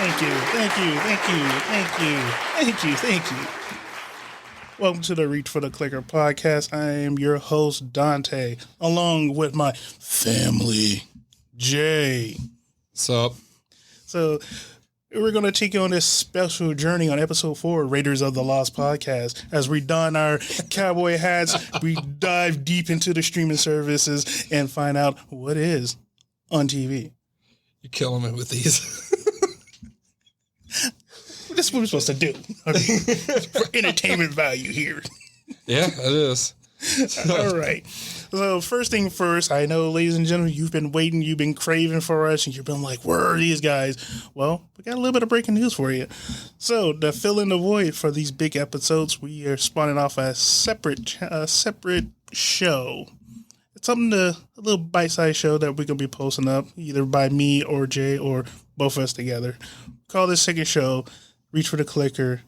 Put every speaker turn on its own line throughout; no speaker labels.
Thank you, thank you, thank you, thank you, thank you, thank you. Welcome to the Reach for the Clicker podcast. I am your host, Dante, along with my family, Jay.
What's up?
So, we're going to take you on this special journey on episode 4, Raiders of the Lost podcast. As we don our cowboy hats, we dive deep into the streaming services and find out what is on TV.
You're killing me with these.
This is what we're supposed to do. For entertainment value here.
Yeah, it is.
All right. So first thing first, I know, ladies and gentlemen, you've been waiting, you've been craving for us, and you've been like, where are these guys? Well, we got a little bit of breaking news for you. So to fill in the void for these big episodes, we are spawning off a separate show. It's a little bite-sized show that we're going to be posting up, either by me or Jay or both of us together. Call this second show Reach for the Clicker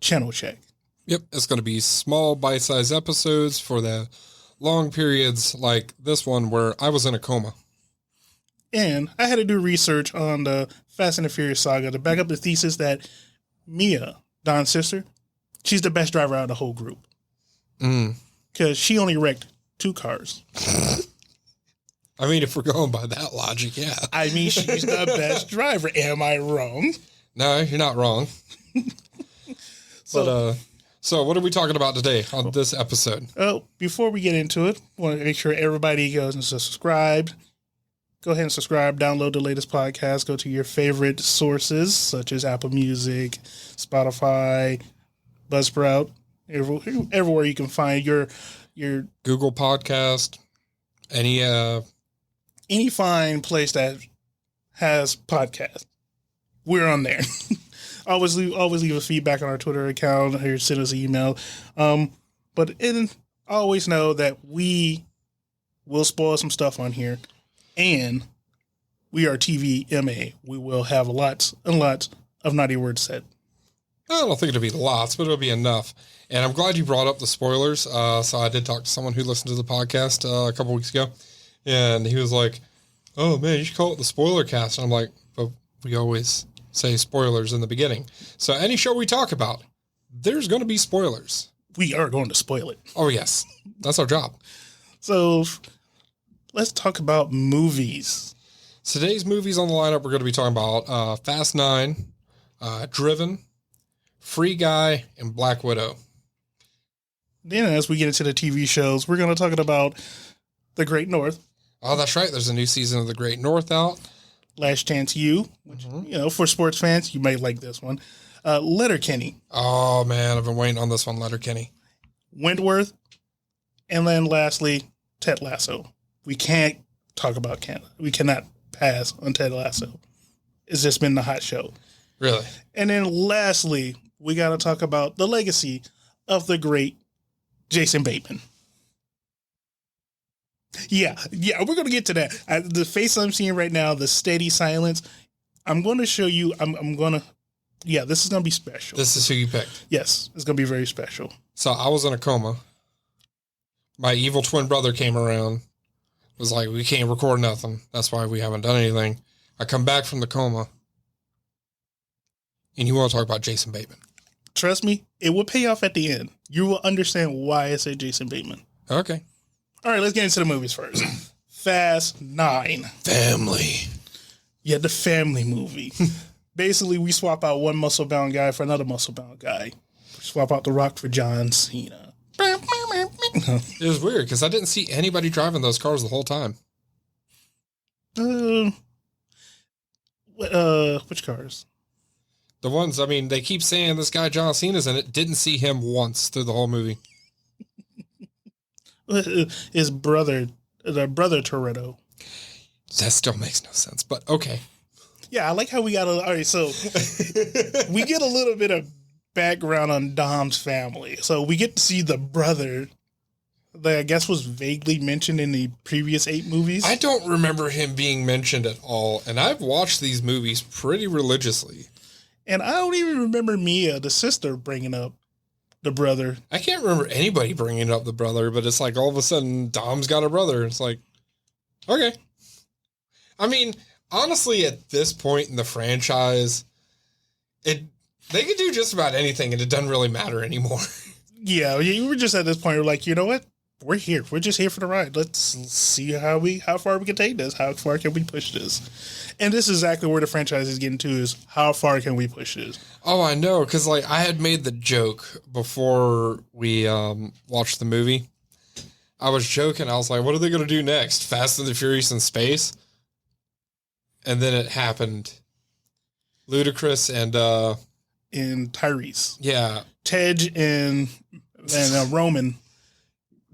Channel Check.
Yep, it's going to be small bite-sized episodes for the long periods like this one where I was in a coma.
And I had to do research on the Fast and the Furious saga to back up the thesis that Mia, Don's sister, she's the best driver out of the whole group. Because she only wrecked 2 cars.
I mean, if we're going by that logic, yeah.
I mean, she's the best driver. Am I wrong?
No, you're not wrong. So what are we talking about today on this episode?
Oh, before we get into it, I want to make sure everybody goes and subscribed. Go ahead and subscribe, download the latest podcast, go to your favorite sources, such as Apple Music, Spotify, Buzzsprout, everywhere you can find your
Google Podcast,
any fine place that has podcasts. We're on there. always leave a feedback on our Twitter account or send us an email. But always know that we will spoil some stuff on here, and we are TVMA. We will have lots and lots of naughty words said.
I don't think it'll be lots, but it'll be enough. And I'm glad you brought up the spoilers. So I did talk to someone who listened to the podcast a couple weeks ago, and he was like, "Oh man, you should call it the spoiler cast." And I'm like, "But we always say spoilers in the beginning. So any show we talk about, there's going to be spoilers.
We are going to spoil it.
Oh, yes. That's our job.
So let's talk about movies.
Today's movies on the lineup, we're going to be talking about Fast 9, Driven, Free Guy, and Black Widow.
Then as we get into the TV shows, we're going to talk about The Great North.
Oh, that's right. There's a new season of The Great North out.
Last Chance U, which, for sports fans, you might like this one. Letterkenny.
Oh, man, I've been waiting on this one, Letterkenny.
Wentworth. And then lastly, Ted Lasso. We can't talk about Canada. We cannot pass on Ted Lasso. It's just been the hot show.
Really?
And then lastly, we got to talk about the legacy of the great Jason Bateman. Yeah, we're going to get to that. The face I'm seeing right now, the steady silence, I'm going to show you, this is going to be special.
This is who you picked.
Yes, it's going to be very special.
So I was in a coma. My evil twin brother came around, was like, we can't record nothing. That's why we haven't done anything. I come back from the coma, and you want to talk about Jason Bateman.
Trust me, it will pay off at the end. You will understand why I said Jason Bateman.
Okay.
All right, let's get into the movies first. Fast 9.
Family.
Yeah, the family movie. Basically, we swap out one muscle-bound guy for another muscle-bound guy. We swap out The Rock for John Cena.
It was weird, because I didn't see anybody driving those cars the whole time.
Which cars?
The ones, they keep saying this guy John Cena's in it. Didn't see him once through the whole movie.
His brother Toretto.
That still makes no sense, but okay.
Yeah, I like how we got all right, so we get a little bit of background on Dom's family. So we get to see the brother that I guess was vaguely mentioned in the previous 8 movies.
I don't remember him being mentioned at all, and I've watched these movies pretty religiously.
And I don't even remember Mia, the sister, bringing up the brother.
I can't remember anybody bringing up the brother, but it's like all of a sudden Dom's got a brother. It's like, okay. Honestly, at this point in the franchise, They can do just about anything, and it doesn't really matter anymore.
Yeah, we were just at this point. We're like, you know what? We're here. We're just here for the ride. Let's see how far we can take this. How far can we push this? And this is exactly where the franchise is getting to: is how far can we push this?
Oh, I know, because like I had made the joke before we watched the movie. I was joking. I was like, "What are they going to do next? Fast and the Furious in space?" And then it happened. Ludacris and
Tyrese,
yeah,
Tej and Roman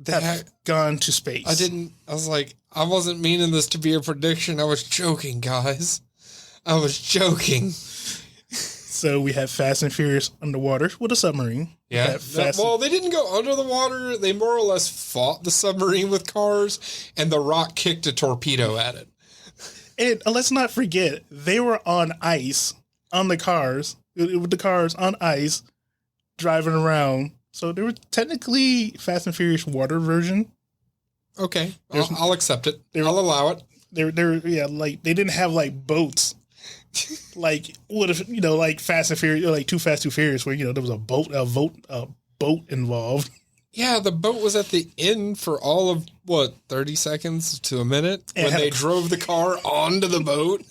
have gone to space.
I was like, I wasn't meaning this to be a prediction. I was joking, guys. I was joking.
So we have Fast and Furious underwater with a submarine.
Yeah. They didn't go under the water. They more or less fought the submarine with cars, and The Rock kicked a torpedo at it.
And let's not forget, they were on ice on the cars, with the cars on ice, driving around. So they were technically Fast and Furious water version.
Okay, I'll accept it. I'll allow it.
Like they didn't have like boats. Like what if like Fast and Furious, like Too Fast Too Furious, where there was a boat involved.
Yeah, the boat was at the end for all of 30 seconds to a minute when they drove the car onto the boat,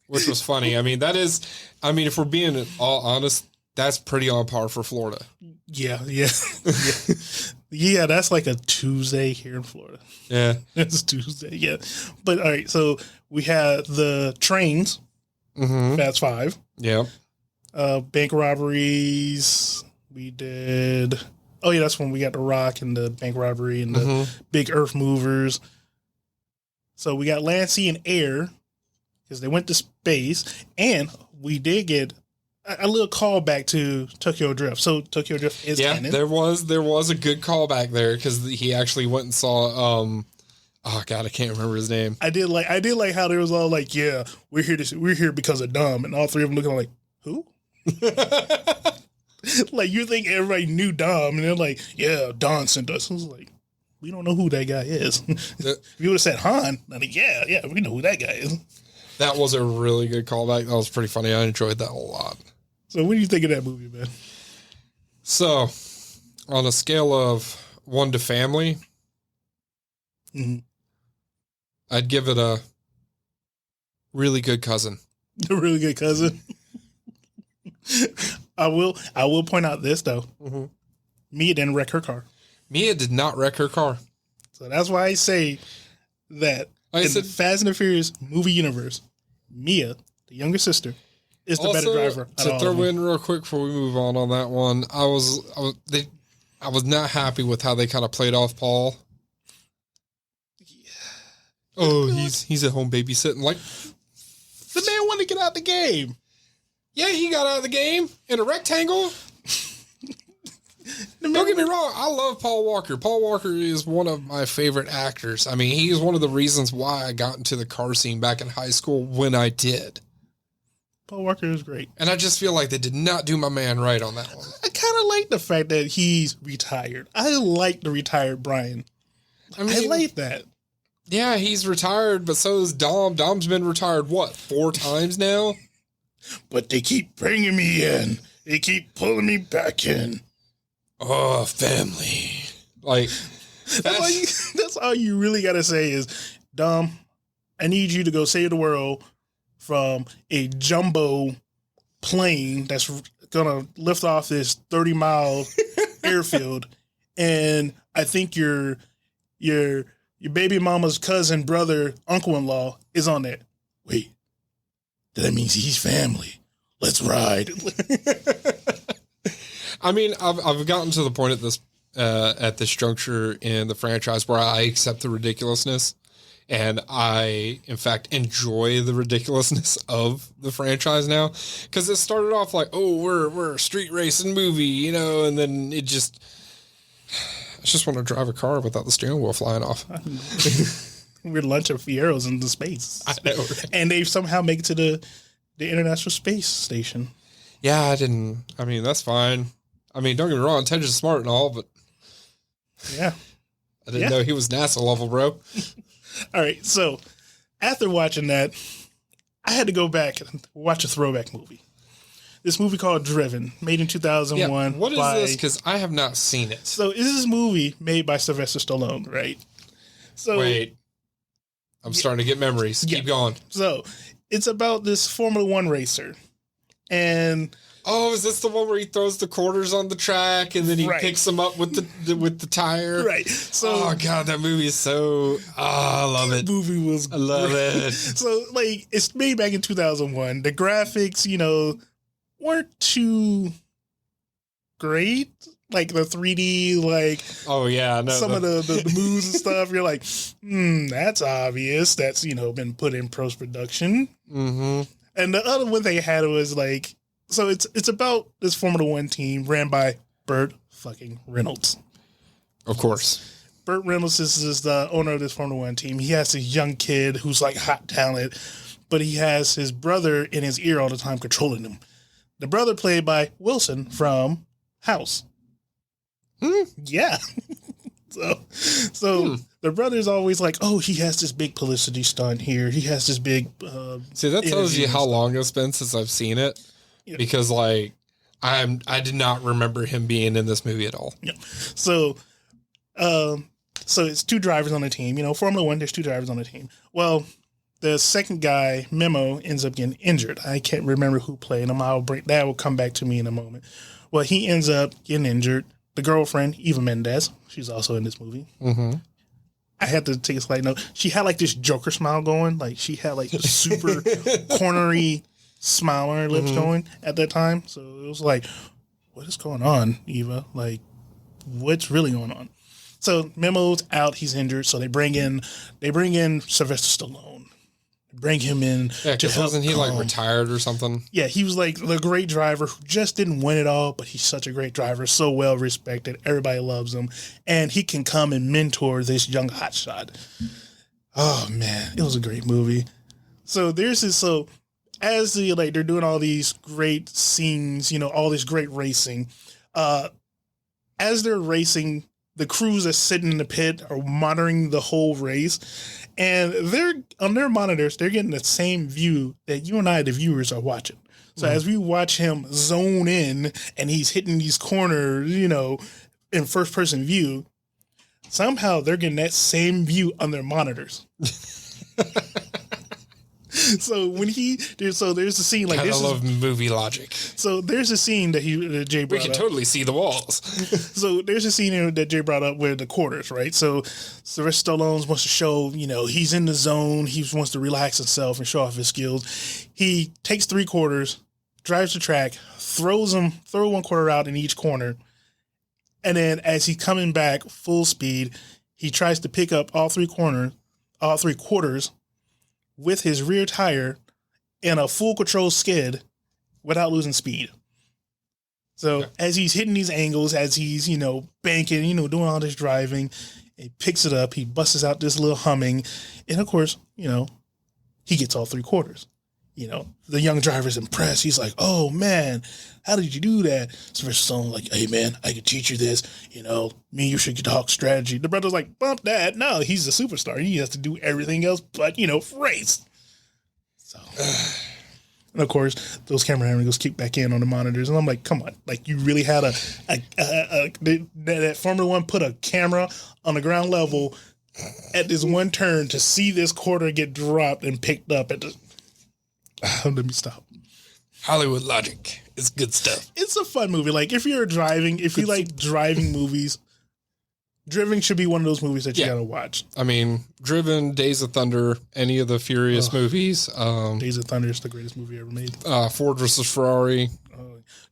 which was funny. I mean, if we're being all honest, that's pretty on par for Florida. Yeah.
Yeah, that's like a Tuesday here in Florida.
Yeah.
It's Tuesday, yeah. But all right, so we had the trains, Fast Five.
Yeah.
Bank robberies. We did... Oh, yeah, that's when we got The Rock and the bank robbery and the big earth movers. So we got land, sea, and air because they went to space. And we did get a little callback to Tokyo Drift. So Tokyo Drift is canon.
Yeah, there was a good callback there because he actually went and saw oh God, I can't remember his name.
I did like how there was all like, yeah, we're here because of Dom, and all three of them looking like, who? Like you think everybody knew Dom, and they're like, yeah, Don sent us. I was like, we don't know who that guy is. If you would have said Han, I'd like, yeah, we know who that guy is.
That was a really good callback. That was pretty funny. I enjoyed that a lot.
So what do you think of that movie, man?
So, on a scale of 1 to family, I'd give it a really good cousin.
A really good cousin. I will point out this though. Mia didn't wreck her car.
Mia did not wreck her car.
So that's why I say that the Fast and the Furious movie universe, Mia, the younger sister, is the better driver.
To throw in real quick before we move on that one, I was not happy with how they kind of played off Paul. Yeah. Oh, he's at home babysitting. Like,
the man wanted to get out the game.
Yeah, he got out of the game in a rectangle. Don't get me wrong, I love Paul Walker. Paul Walker is one of my favorite actors. I mean, he is one of the reasons why I got into the car scene back in high school when I did.
Paul Walker is great.
And I just feel like they did not do my man right on that one.
I kind of like the fact that he's retired. I like the retired Brian. I like that.
Yeah, he's retired, but so is Dom. Dom's been retired, 4 times now?
But they keep bringing me in. They keep pulling me back in.
Oh, family. Like,
that's all you really got to say is, Dom, I need you to go save the world from a jumbo plane that's going to lift off this 30-mile airfield. And I think your baby mama's cousin, brother, uncle-in-law is on that. Wait, that means he's family. Let's ride.
I mean, I've gotten to the point at this juncture in the franchise where I accept the ridiculousness, and I, in fact, enjoy the ridiculousness of the franchise now. Because it started off like, oh, we're a street racing movie, and then I just want to drive a car without the steering wheel flying off.
We're launching Fieros into space.
I know, right?
And they somehow make it to the International Space Station.
Yeah, that's fine. I mean, don't get me wrong, Tej is smart and all, but
yeah,
I didn't know he was NASA level, bro.
All right, so after watching that, I had to go back and watch a throwback movie. this movie called Driven, made in 2001.
Yeah. What is this? Because I have not seen it.
So this is this movie made by Sylvester Stallone, right? So
wait, I'm starting to get memories. Keep going.
So it's about this Formula One racer, and
is this the one where he throws the quarters on the track and then he picks them up with the tire?
Right. So,
oh god, that movie is so. I love it.
Movie was.
I love it.
So like, it's made back in 2001. The graphics, weren't too great. Like the 3D, like some of the moves and stuff. You're like, that's obvious. That's been put in post production. Mm-hmm. And the other one they had was like. So it's about this Formula One team ran by Burt fucking Reynolds.
Of course.
Burt Reynolds is the owner of this Formula One team. He has this young kid who's like hot talent, but he has his brother in his ear all the time controlling him. The brother played by Wilson from House. Yeah. So the brother's always like, oh, he has this big publicity stunt here. He has this big
See, that tells you how long it's been since I've seen it. Yeah. Because I did not remember him being in this movie at all.
Yeah. So it's two drivers on the team. Formula One, there's two drivers on the team. Well, the second guy, Memo, ends up getting injured. I can't remember who played him. That will come back to me in a moment. Well, he ends up getting injured. The girlfriend, Eva Mendes, she's also in this movie. Mm-hmm. I had to take a slight note. She had like this Joker smile going. Like she had like a super cornery smile on her lips going at that time. So it was like, what is going on, Eva? Like, what's really going on? So Memo's out, he's injured, so they bring in Sylvester Stallone. Bring him in.
Yeah, because wasn't he like retired or something?
Yeah, he was like the great driver who just didn't win it all, but he's such a great driver, so well respected. Everybody loves him. And he can come and mentor this young hotshot. Oh man, it was a great movie. So as they're doing all these great scenes, all this great racing, as they're racing, the crews are sitting in the pit are monitoring the whole race, and they're on their monitors, they're getting the same view that you and I, the viewers, are watching. So as we watch him zone in and he's hitting these corners, in first person view, somehow they're getting that same view on their monitors. So there's a scene like this.
I love movie logic.
So there's a scene that Jay brought up.
We can totally see the walls.
So there's a scene that Jay brought up with the quarters, right? So Sylvester Stallone wants to show, he's in the zone. He wants to relax himself and show off his skills. He takes 3 quarters, drives the track, throw 1 quarter out in each corner. And then as he's coming back full speed, he tries to pick up all 3 quarters with his rear tire in a full control skid without losing speed. So as he's hitting these angles, as he's, banking, doing all this driving, he picks it up, he busts out this little humming. And of course, he gets all 3 quarters. The young driver's impressed. He's like, oh man, how did you do that? Sylvester Stallone like, hey man, I could teach you this. Me and you should talk strategy. The brother's like, bump that. No, he's a superstar. He has to do everything else but, race. So, and of course, those camera angles kick back in on the monitors. And I'm like, come on. Like, you really had that Formula One put a camera on the ground level at this one turn to see this quarter get dropped and picked up at the... Let me stop.
Hollywood logic. It's good stuff.
It's a fun movie. Like, if you like driving movies, Driven should be one of those movies that you gotta watch.
I mean, Driven, Days of Thunder, any of the Furious movies.
Days of Thunder is the greatest movie ever made.
Ford versus Ferrari.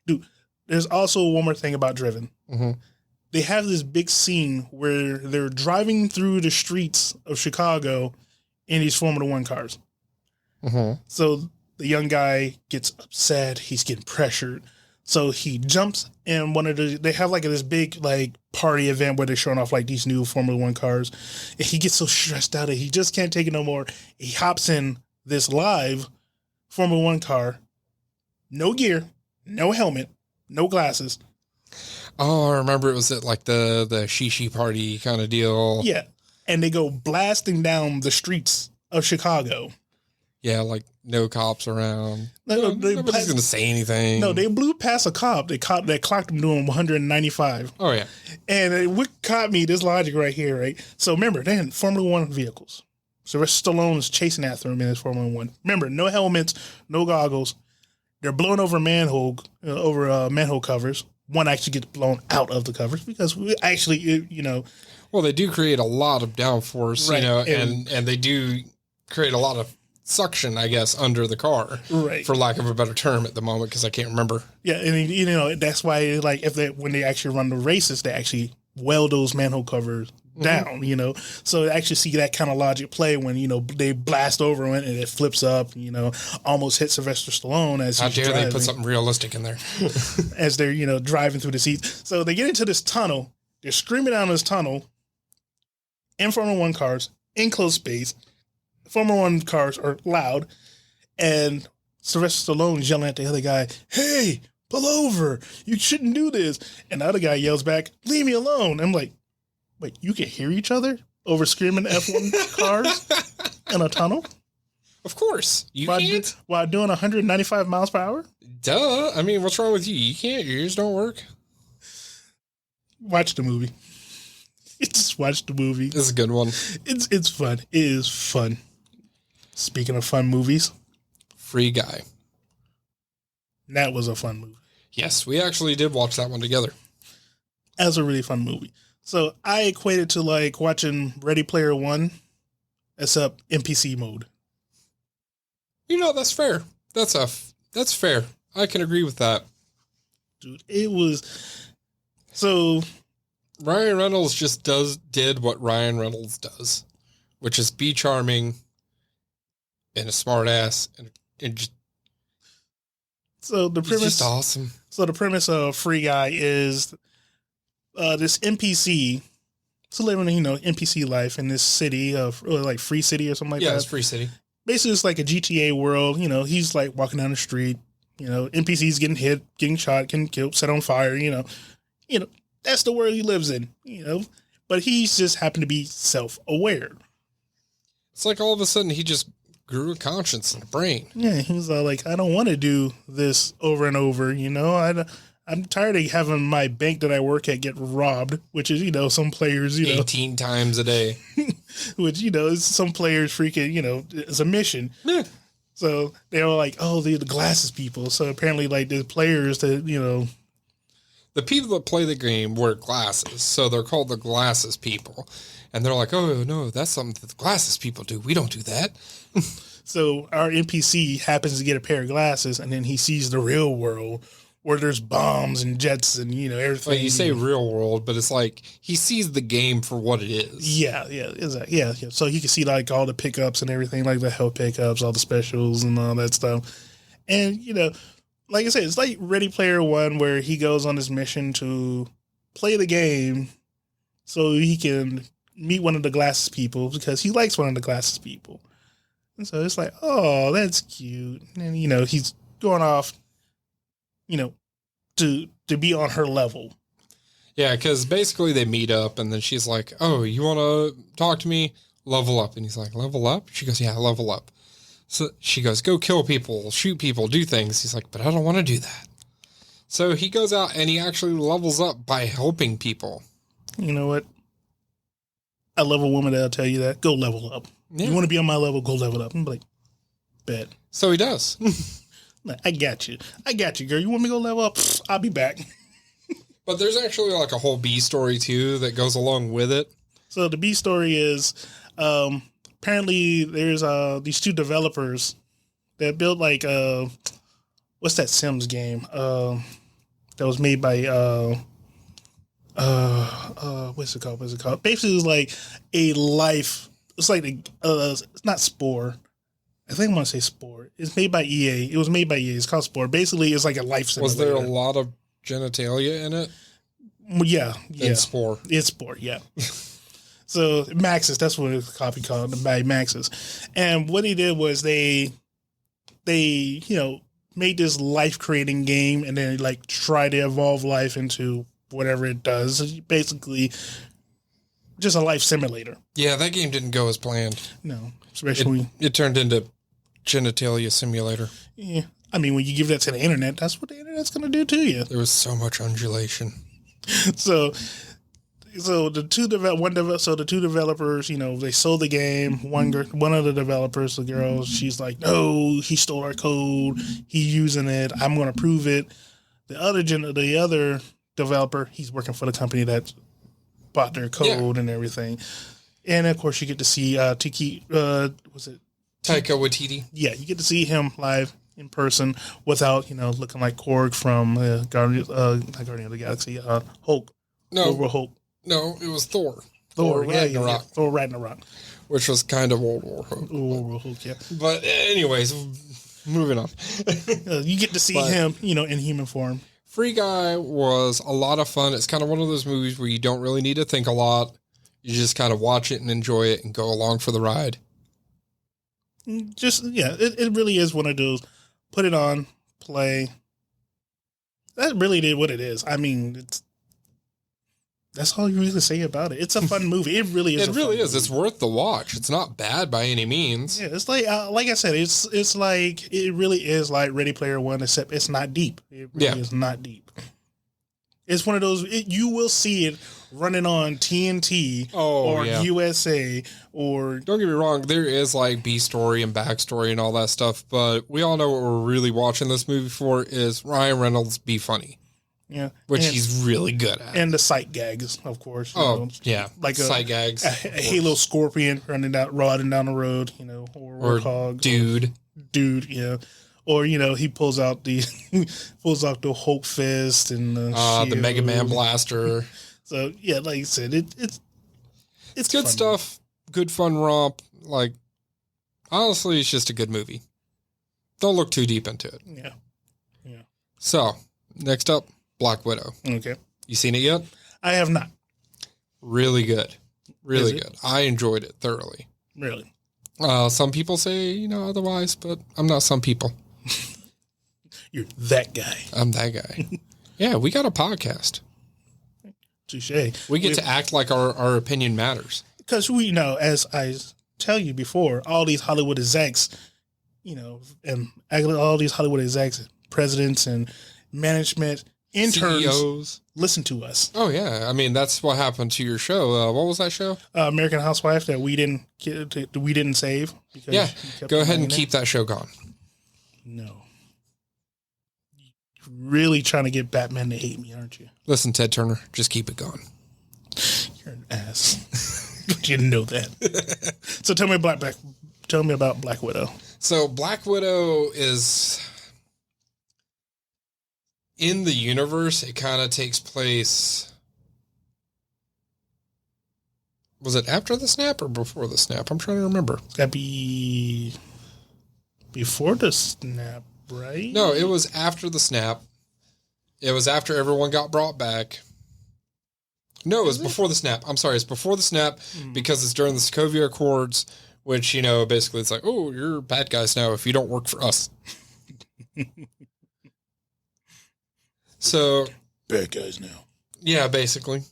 Dude, there's also one more thing about Driven. Mm-hmm. They have this big scene where they're driving through the streets of Chicago in these Formula One cars. Mm-hmm. So the young guy gets upset. He's getting pressured. So he jumps in they have like this big like party event where they're showing off like these new Formula One cars. And he gets so stressed out that he just can't take it no more. He hops in this live Formula One car. No gear, no helmet, no glasses.
Oh, I remember it was at like the shishi party kind of deal.
Yeah. And they go blasting down the streets of Chicago.
Yeah, like no cops around.
Nobody's
going to say anything.
No, they blew past a cop. They clocked him doing 195.
Oh, yeah.
And what caught me, this logic right here, right? So remember, they're in Formula One vehicles. Sylvester Stallone is chasing after him in his Formula One. Remember, no helmets, no goggles. They're blowing over manhole covers. One actually gets blown out of the covers because we actually,
Well, they do create a lot of downforce,
right,
and they do create a lot of suction, I guess, under the car,
right,
for lack of a better term at the moment, because I can't remember.
Yeah, and that's why, like, when they actually run the races, they actually weld those manhole covers down, So I actually see that kind of logic play when, they blast over it and it flips up, almost hit Sylvester Stallone as
How
he's
dare
driving,
they put something realistic in there?
as they're, driving through the seats. So they get into this tunnel. They're screaming down this tunnel in Formula One cars, in closed space. Formula One cars are loud. And Sylvester Stallone is yelling at the other guy, "Hey, pull over. You shouldn't do this." And the other guy yells back, "Leave me alone." I'm like, wait, you can hear each other over screaming F1 cars in a tunnel?
Of course. You can't.
While doing 195 miles per hour?
Duh. I mean, what's wrong with you? You can't. Your ears don't work.
Watch the movie. Just watch the movie.
This is a good one.
It's fun. It is fun. Speaking of fun movies.
Free Guy.
That was a fun movie.
Yes, we actually did watch that one together.
That was a really fun movie. So I equate it to like watching Ready Player One, except NPC mode.
That's fair. That's fair. I can agree with that.
Dude, it was so.
Ryan Reynolds just did what Ryan Reynolds does, which is be charming and a smart ass and just.
So the premise,
just awesome.
So the premise of Free Guy is this NPC. So living, NPC life in this city of like Free City or something like that.
Yeah, it's Free City.
Basically, it's like a GTA world. He's like walking down the street. NPCs getting hit, getting shot, getting killed, set on fire. That's the world he lives in. But he's just happened to be self-aware.
It's like all of a sudden he just grew a conscience and a brain.
Yeah, he's like, I don't want to do this over and over. I'm tired of having my bank that I work at get robbed, which is, some players,
18 times a day.
Which, is some players freaking, it's a mission.
Yeah.
So they were like, oh, they're the glasses people. So apparently, like, the players that,
The people that play the game wear glasses, so they're called the glasses people. And they're like, oh, no, that's something that the glasses people do. We don't do that.
So our NPC happens to get a pair of glasses, and then he sees the real world where there's bombs and jets and, everything.
Well, you say real world, but it's like he sees the game for what it is.
Yeah, exactly. Yeah. So he can see, like, all the pickups and everything, like the health pickups, all the specials and all that stuff. And, like I said, it's like Ready Player One, where he goes on this mission to play the game so he can meet one of the glasses people because he likes one of the glasses people. And so it's like, oh, that's cute. And, he's going off, to be on her level.
Yeah, because basically they meet up and then she's like, oh, you want to talk to me? Level up. And he's like, level up? She goes, yeah, level up. So she goes, go kill people, shoot people, do things. He's like, but I don't want to do that. So he goes out and he actually levels up by helping people.
You know what? I love a woman that'll tell you that. Go level up. Yeah. You want to be on my level, go level up. I'm like, bet.
So he does.
I got you, girl. You want me to go level up? I'll be back.
But there's actually like a whole B story too that goes along with it.
So the B story is, apparently there's these two developers that built like what's that Sims game that was made by what's it called? Basically, it's like a life. It's like it's not Spore. I think I want to say Spore. It's made by EA. It was made by EA. It's called Spore. Basically, it's like a life simulator.
Was there a lot of genitalia in it?
Yeah.
In Spore.
It's Spore, yeah. So Maxis, that's what it's copy called by Maxis. And what he did was they made this life creating game and then like try to evolve life into whatever it does. It's basically just a life simulator.
Yeah, that game didn't go as planned.
No, especially
it turned into genitalia simulator.
Yeah. I mean, when you give that to the internet, that's what the internet's going to do to you.
There was so much undulation.
So the two developers, they sold the game. One of the developers, the girl, she's like, no, he stole our code. He's using it. I'm going to prove it. The other developer, he's working for the company that bought their code and everything. And of course, you get to see Taika
Waititi.
Yeah, you get to see him live in person without looking like Korg from not Guardian of the Galaxy, Hulk.
No,
Hulk.
No, it was Thor.
Thor
Ragnarok.
Yeah. Thor Ragnarok.
Which was kind of World War Hulk.
World War Hulk, yeah.
But anyways, moving on.
You get to see him, in human form.
Free Guy was a lot of fun. It's kind of one of those movies where you don't really need to think a lot. You just kind of watch it and enjoy it and go along for the ride.
It really is one of those, put it on, play. That really did what it is. I mean, that's all you really say about it. It's a fun movie. It really is.
It really is. It's worth the watch. It's not bad by any means.
Yeah, it's like I said, it's like it really is like Ready Player One, except it's not deep. It really is not deep. It's one of those. You will see it running on TNT or USA or.
Don't get me wrong. There is like B story and backstory and all that stuff, but we all know what we're really watching this movie for is Ryan Reynolds be funny.
Yeah,
which he's really good at,
and the sight gags, of course.
Like sight gags,
a Halo Scorpion riding down the road, or Hog,
dude,
yeah, or he pulls out the Hulk fist and
the Mega Man blaster.
So yeah, like I said, it's
good stuff, good fun romp. Like honestly, it's just a good movie. Don't look too deep into it.
Yeah.
So next up. Black Widow.
Okay.
You seen it yet?
I have not.
Really good. Really good. I enjoyed it thoroughly.
Really?
Some people say, otherwise, but I'm not some people.
You're that guy.
I'm that guy. Yeah, we got a podcast.
Touché.
We get to act like our opinion matters.
Because as I tell you before, all these Hollywood execs, and all these Hollywood execs, presidents and management, interns,
CEOs
listen to us.
Oh yeah, I mean that's what happened to your show. What was that show?
American Housewife that we didn't save.
Yeah, go ahead and keep that show gone.
No, you're really trying to get Batman to hate me, aren't you?
Listen, Ted Turner, just keep it going.
You're an ass. You didn't know that. So tell me about Black Widow.
So Black Widow is. In the universe, it kind of takes place. Was it after the snap or before the snap? I'm trying to remember.
It's got to be before the snap, right?
No, it was after the snap. It was after everyone got brought back. No, it was before the snap. I'm sorry, it's before the snap because it's during the Sokovia Accords, which, basically it's like, oh, you're bad guys now if you don't work for us. So
bad guys now.
Yeah, basically.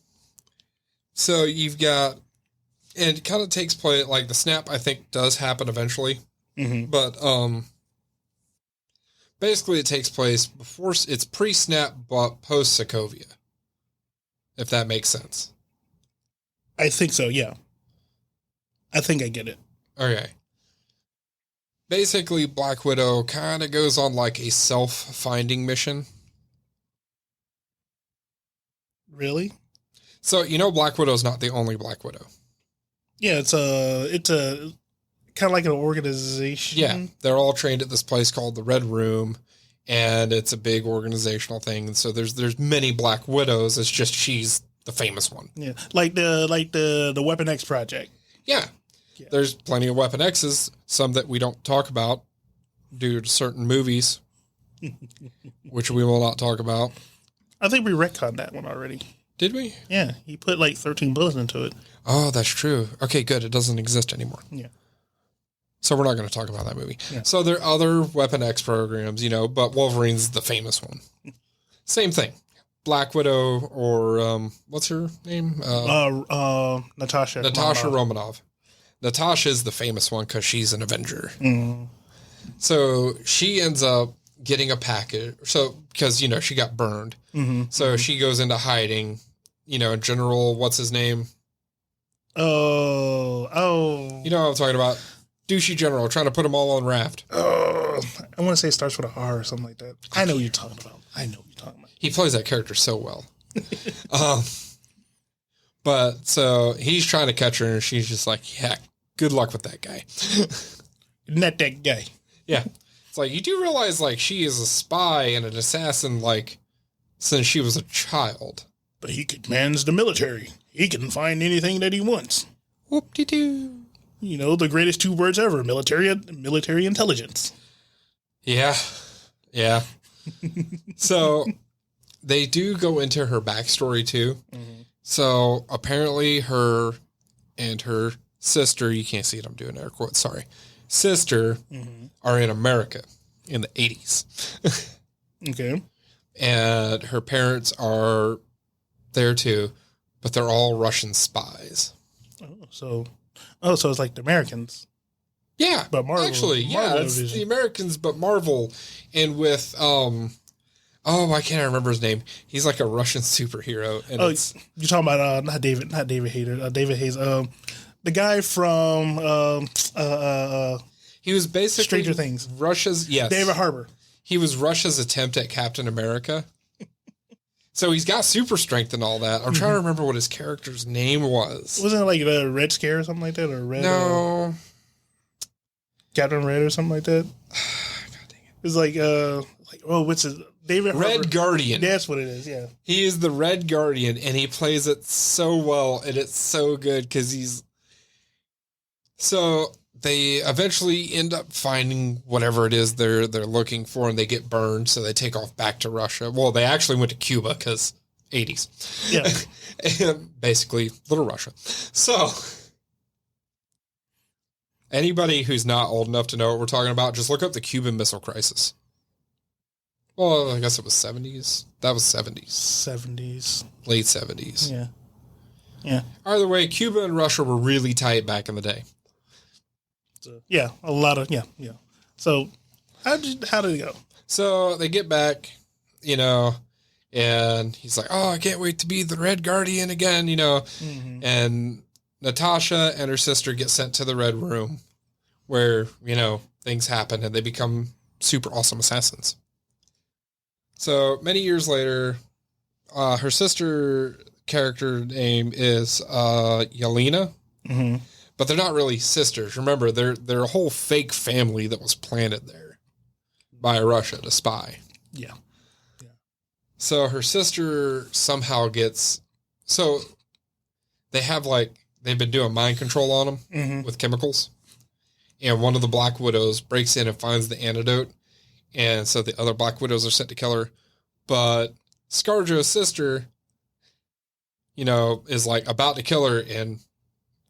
So you've got, and it kind of takes place like the snap. I think does happen eventually, but basically it takes place before it's pre-snap, but post Sokovia. If that makes sense.
I think so. Yeah. I think I get it.
Okay. Basically, Black Widow kind of goes on like a self-finding mission.
Really?
So, Black Widow's not the only Black Widow.
Yeah, it's a kind of like an organization.
Yeah, they're all trained at this place called the Red Room, and it's a big organizational thing. And so there's many Black Widows. It's just she's the famous one.
Yeah, like the Weapon X project.
Yeah, there's plenty of Weapon X's. Some that we don't talk about due to certain movies, which we will not talk about.
I think we retconned that one already.
Did we?
Yeah, he put like 13 bullets into it.
Oh, that's true. Okay, good. It doesn't exist anymore.
Yeah.
So we're not going to talk about that movie.
Yeah.
So there are other Weapon X programs, but Wolverine's the famous one. Same thing. Black Widow or what's her name?
Natasha.
Natasha Romanoff. Natasha is the famous one because she's an Avenger. So she ends up getting a package. So, because, she got burned.
Mm-hmm.
So she goes into hiding, General, what's his name?
Oh.
You know what I'm talking about? Douchey general trying to put them all on raft.
I want to say it starts with an R or something like that. I know what you're talking about.
He plays that character so well. But so he's trying to catch her and she's just like, yeah, good luck with that guy.
Not that guy.
Yeah. It's like, you do realize like she is a spy and an assassin like since she was a child.
But he commands the military. He can find anything that he wants.
Whoop-de-doo.
The greatest two words ever, military intelligence.
Yeah. Yeah. So they do go into her backstory too. Mm-hmm. So apparently her and her sister, you can't see it, I'm doing air quotes, sorry. Sister are in America in the 80s.
Okay.
And her parents are there too, but they're all Russian spies.
So it's like the Americans.
Yeah,
but Marvel.
Actually,
Marvel
it's
division.
the Americans, but Marvel, and with I can't remember his name. He's like a Russian superhero. And
you're talking about not David Hayter, David Hayes, the guy from
he was basically
Stranger Things.
Russia's
David Harbour.
He was Russia's attempt at Captain America. So he's got super strength and all that. I'm trying to remember what his character's name was.
Wasn't it like the Red Scare or something like that? Or Red?
No.
Captain Red or something like that? God dang it. It's like, what's his... David
Red
Harbour.
Guardian.
That's what it is, yeah.
He is the Red Guardian, and he plays it so well, and it's so good because he's... So they eventually end up finding whatever it is they're looking for, and they get burned, so they take off back to Russia. Well, they actually went to Cuba because 80s.
Yeah.
And basically, Little Russia. So, anybody who's not old enough to know what we're talking about, just look up the Cuban Missile Crisis. Well, I guess it was 70s. That was 70s.
70s.
Late 70s.
Yeah. Yeah.
Either way, Cuba and Russia were really tight back in the day.
So, yeah, a lot of, yeah. So, how did it go?
So, they get back, and he's like, oh, I can't wait to be the Red Guardian again,
Mm-hmm.
And Natasha and her sister get sent to the Red Room where, things happen and they become super awesome assassins. So, many years later, her sister character name is Yelena.
Mm-hmm.
But they're not really sisters. Remember, they're a whole fake family that was planted there by Russia to spy.
Yeah.
So her sister somehow gets... So they've been doing mind control on them with chemicals. And one of the Black Widows breaks in and finds the antidote. And so the other Black Widows are sent to kill her. But ScarJo's sister, is like about to kill her and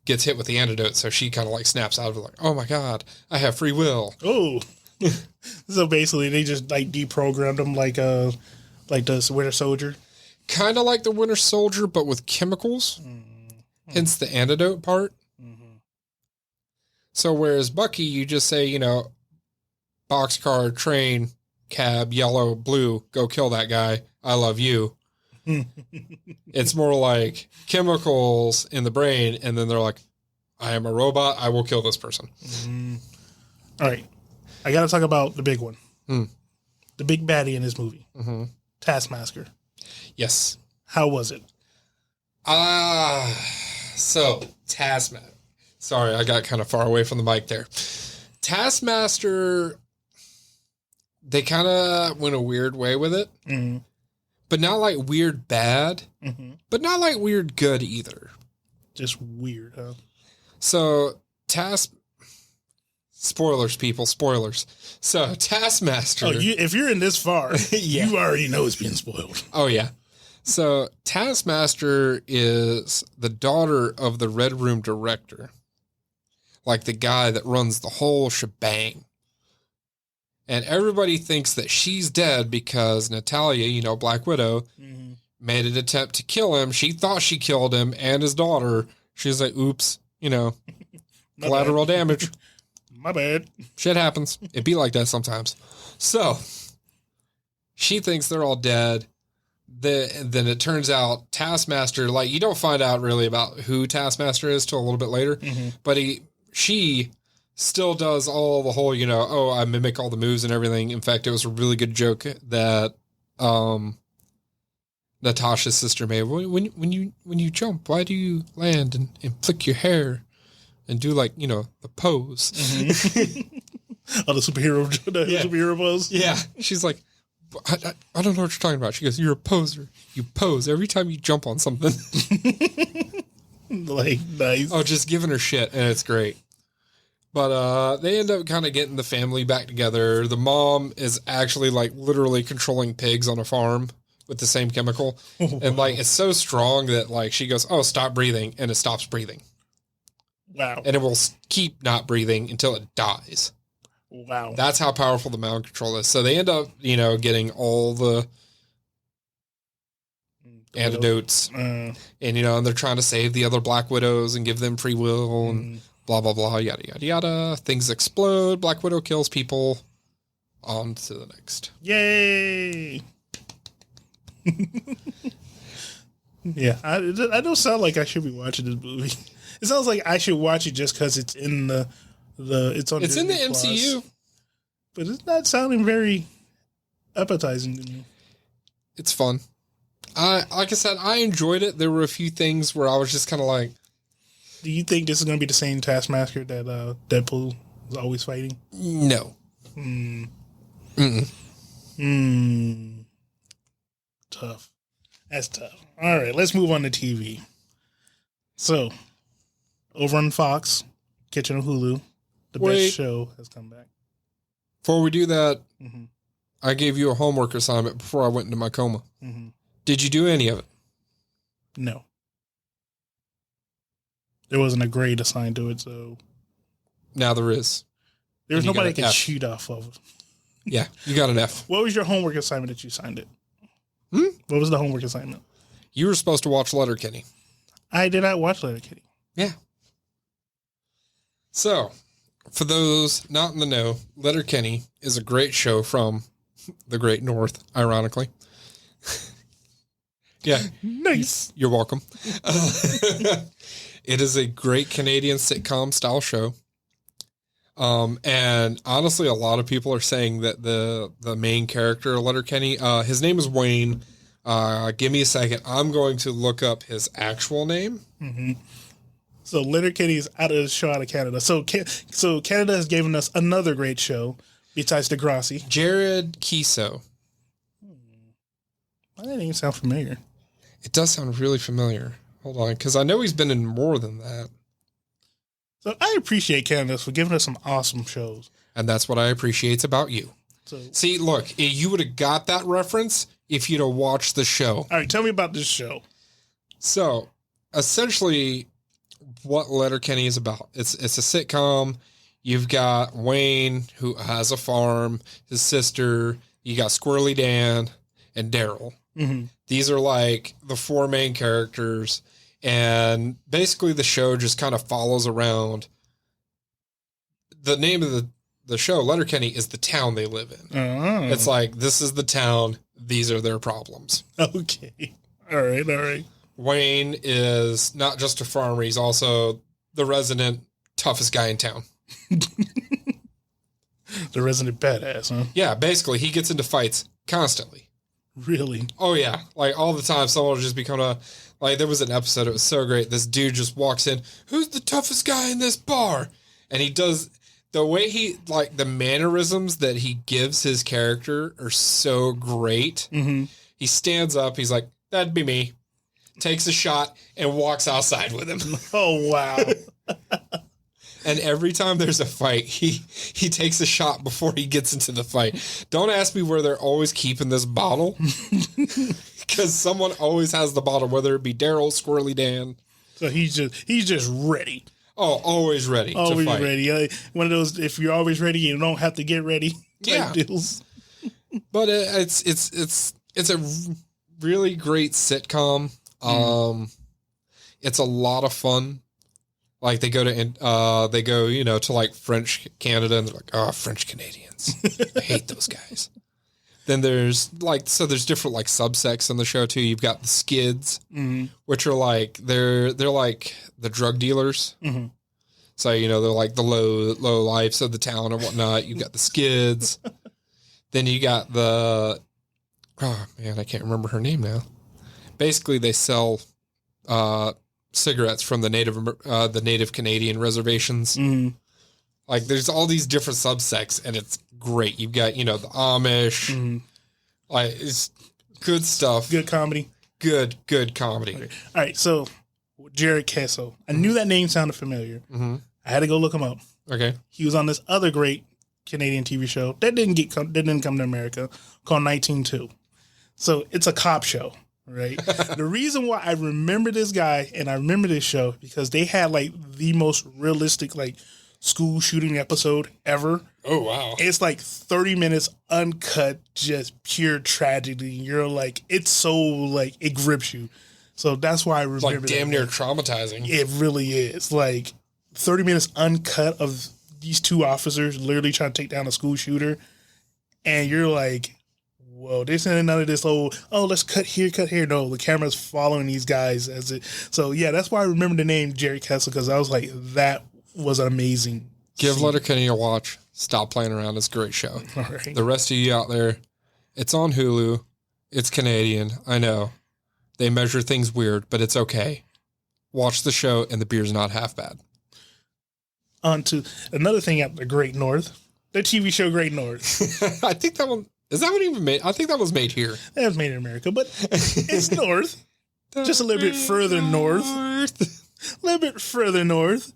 gets hit with the antidote, so she kind of like snaps out of it like, oh my God, I have free will.
Oh. So basically they just like deprogrammed them like the Winter Soldier.
Kind of like the Winter Soldier, but with chemicals. Hence the antidote part. Mm-hmm. So whereas Bucky, you just say, boxcar, train, cab, yellow, blue, go kill that guy. I love you. It's more like chemicals in the brain, and then they're like, I am a robot, I will kill this person.
All right. I got to talk about the big one. The big baddie in this movie. Taskmaster.
Yes.
How was it?
So Taskmaster. Sorry, I got kind of far away from the mic there. Taskmaster, they kind of went a weird way with it. But not like weird bad, but not like weird good either.
Just weird, huh?
So, spoilers, people, spoilers. So, Taskmaster.
If you're in this far, you already know it's being spoiled.
Oh, yeah. So, Taskmaster is the daughter of the Red Room director. Like the guy that runs the whole shebang. And everybody thinks that she's dead because Natalia, Black Widow, made an attempt to kill him. She thought she killed him and his daughter. She's like, oops, collateral damage.
My bad.
Shit happens. It be like that sometimes. So she thinks they're all dead. Then it turns out Taskmaster, like, you don't find out really about who Taskmaster is till a little bit later, but she still does all the whole, I mimic all the moves and everything. In fact, it was a really good joke that Natasha's sister made. When you jump, why do you land and flick your hair and do the pose?
Oh, the superhero pose?
Yeah. She's like, I don't know what you're talking about. She goes, you're a poser. You pose every time you jump on something.
Nice.
Oh, just giving her shit, and it's great. But they end up kind of getting the family back together. The mom is actually literally controlling pigs on a farm with the same chemical. And it's so strong that she goes, oh, stop breathing. And it stops breathing.
Wow.
And it will keep not breathing until it dies.
Wow.
That's how powerful the mind control is. So they end up, getting all the antidotes and they're trying to save the other Black Widows and give them free will and blah, blah, blah, yada, yada, yada. Things explode. Black Widow kills people. On to the next.
Yay. Yeah. I don't sound like I should be watching this movie. It sounds like I should watch it just because it's in it's in the
MCU.
But it's not sounding very appetizing to me.
It's fun. Like I said, I enjoyed it. There were a few things where I was just kind of like...
Do you think this is going to be the same Taskmaster that Deadpool is always fighting?
No.
Tough. That's tough. All right, let's move on to TV. So, over on Fox, Kitchen of Hulu, the best show has come back.
Before we do that, I gave you a homework assignment before I went into my coma. Did you do any of it?
No. There wasn't a grade assigned to it, so...
Now there is.
There's nobody I can shoot off of.
Yeah, you got an F.
What was your homework assignment that you signed it? What was the homework assignment?
You were supposed to watch Letterkenny.
I did not watch Letterkenny.
Yeah. So, for those not in the know, Letterkenny is a great show from the Great North, ironically. Yeah.
Nice.
You're welcome. It is a great Canadian sitcom style show. And honestly, a lot of people are saying that the main character of Letterkenny, his name is Wayne. Give me a second. I'm going to look up his actual name.
So Letterkenny is out of the show out of Canada. So Canada has given us another great show besides Degrassi.
Jared Kiso.
That didn't even sound familiar.
It does sound really familiar. Hold on, because I know he's been in more than that.
So I appreciate Canada for giving us some awesome shows.
And that's what I appreciate about you.
So,
see, look, you would have got that reference if you'd have watched the show.
All right, tell me about this show.
So, essentially, what Letterkenny is about. It's a sitcom. You've got Wayne, who has a farm, his sister. You got Squirrely Dan and Daryl. These are the four main characters. And basically the show just kind of follows around. The name of the show, Letterkenny, is the town they live in. Oh. It's this is the town. These are their problems.
Okay. All right.
Wayne is not just a farmer. He's also the resident toughest guy in town.
The resident badass, huh?
Yeah, basically he gets into fights constantly.
Really?
Oh yeah. All the time someone will just become there was an episode, it was so great. This dude just walks in, who's the toughest guy in this bar? And he does, the way he, the mannerisms that he gives his character are so great. He stands up, he's like, that'd be me. Takes a shot and walks outside with him.
Oh, wow.
And every time there's a fight, he takes a shot before he gets into the fight. Don't ask me where they're always keeping this bottle. Because someone always has the bottle, whether it be Daryl, Squirrely Dan.
So he's just ready.
Oh, always ready.
Always
to fight.
ready. One of those, if you're always ready, you don't have to get ready.
Yeah.
Deals.
But it's a really great sitcom. It's a lot of fun. Like they go to like French Canada, and they're like, oh, French Canadians, I hate those guys. Then there's different like subsects in the show too. You've got the skids, which are like they're like the drug dealers. Mm-hmm. So they're like the low lives of the town and whatnot. You've got the skids. Then you got the I can't remember her name now. Basically, they sell cigarettes from the native Canadian reservations. Mm-hmm. Like there's all these different subsects, and it's great. You've got the Amish. Mm-hmm. Like it's good stuff.
Good comedy.
Good comedy.
Okay. All right, so Jared Kessel. I knew that name sounded familiar. Mm-hmm. I had to go look him up.
Okay.
He was on this other great Canadian TV show that didn't come to America called 19-2. So it's a cop show, right? The reason why I remember this guy and I remember this show because they had like the most realistic like school shooting episode ever.
Oh wow!
It's like 30 minutes uncut, just pure tragedy. You're like, it's so like it grips you. So that's why I remember.
It's like damn near traumatizing.
It really is. Like 30 minutes uncut of these two officers literally trying to take down a school shooter, and you're like, whoa, this ain't none of this let's cut here. No, the camera's following these guys as it. So yeah, that's why I remember the name Jerry Kessel because I was like, that was amazing.
Give Letterkenny a watch. Stop playing around. It's a great show.
All right.
The rest of you out there, it's on Hulu. It's Canadian. I know. They measure things weird, but it's okay. Watch the show, and the beer's not half bad.
On to another thing at the Great North. The TV show Great North.
I think that one... Is that one even made? I think that was made here.
That was made in America, but it's north. Just a little bit further north. A little bit further north.